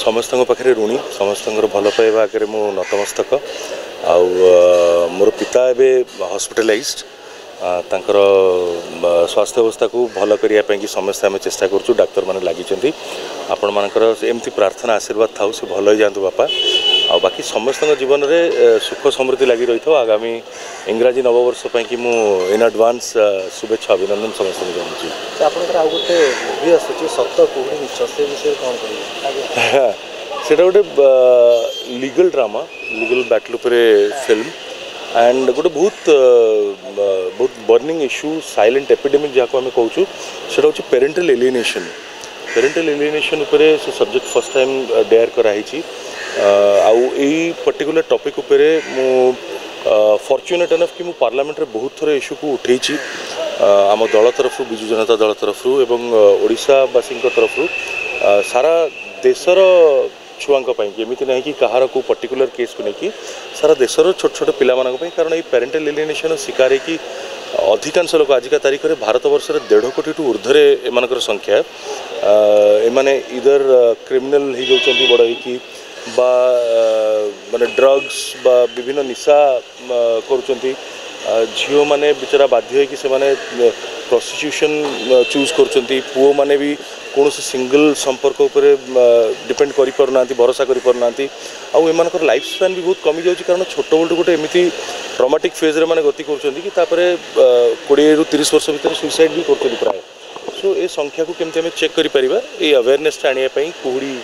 समस्त पाखे ऋणी समस्त भल पाइबा आगे मु नतमस्तक आउ मोर पिता एवं हॉस्पिटलाइज्ड तांकर स्वास्थ्य अवस्था को भल करने की समस्त आम चेष्टा करूँ डाक्तर मैंने लगी आपण मानकर एमती प्रार्थना आशीर्वाद था से भल हो जातु बापा आ बाकी समस्त जीवन में सुख समृद्धि लगी रही था आगामी इंग्राजी नववर्ष कि मु इन एडवांस शुभेच्छा अभिनंदन समस्त गोटे से गोटे लीगल ड्रामा लीगल बैटल उपर फिल्म एंड गोटे बहुत बर्निंग इश्यू साइलेंट एपिडेमिक जहाँ आम कहूँ से हूँ पेरेंटल एलिएनेशन उपर से सब्जेक्ट फर्स्ट टाइम डेयर कराई आउ पर्टिकुलर टॉपिक उपर मु फॉर्चुनेट एनफ कि मु पार्लियामेंट रे बहुत थोड़े इश्यू को उठे आम दल तरफ विजु जनता दल तरफ एवं ओडिशावासी तरफ सारा देशर छुआं एमती ना कि कहार को पर्टिकुलर केस को लेकिन सारा देशर छोट छोट पिला कारण ये पेरेंटल एलिएनेशन शिकार है अधिकांश लोक आजिका तारीख में भारत वर्ष 1.5 कोटी टू ऊर्धरे एम संख्या एमाने इधर क्रिमिनाल हो जाती बड़ हो माने ड्रग्स बा विभिन्न निशा करुँच झील मैंने बेचारा बाध्य कि प्रोस्टिट्यूशन चूज कर पुओ मैंने भी कौन सिंगल संपर्क उपर डिपेंड कर भरोसा करना आउ एम लाइफ स्पान भी बहुत कमी जाऊँगी कारण छोट बल्टू गोटे एमती ट्रॉमेटिक फेज रे माने गति कर 20 ରୁ 30 वर्ष भितर सुइसाइड भी कर प्राय सो ये संख्या को केमती आम चेक कर अवेयरनेस आने कुहुड़ी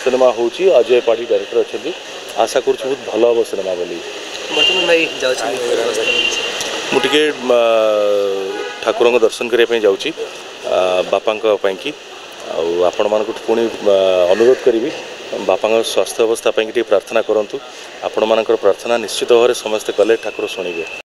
सिनेमा हूँ अजय पाठी डायरेक्टर अच्छा आशा कर बहुत भल हम सिनेमा बोली मुझे ठाकुर दर्शन करने जाऊँगी बापा कि आपण मान पुणी अनुरोध करी बापा स्वास्थ्य अवस्था प्रार्थना करूँ आपण मान प्रार्थना निश्चित भाव में समस्ते कले ठाकुर शुणे।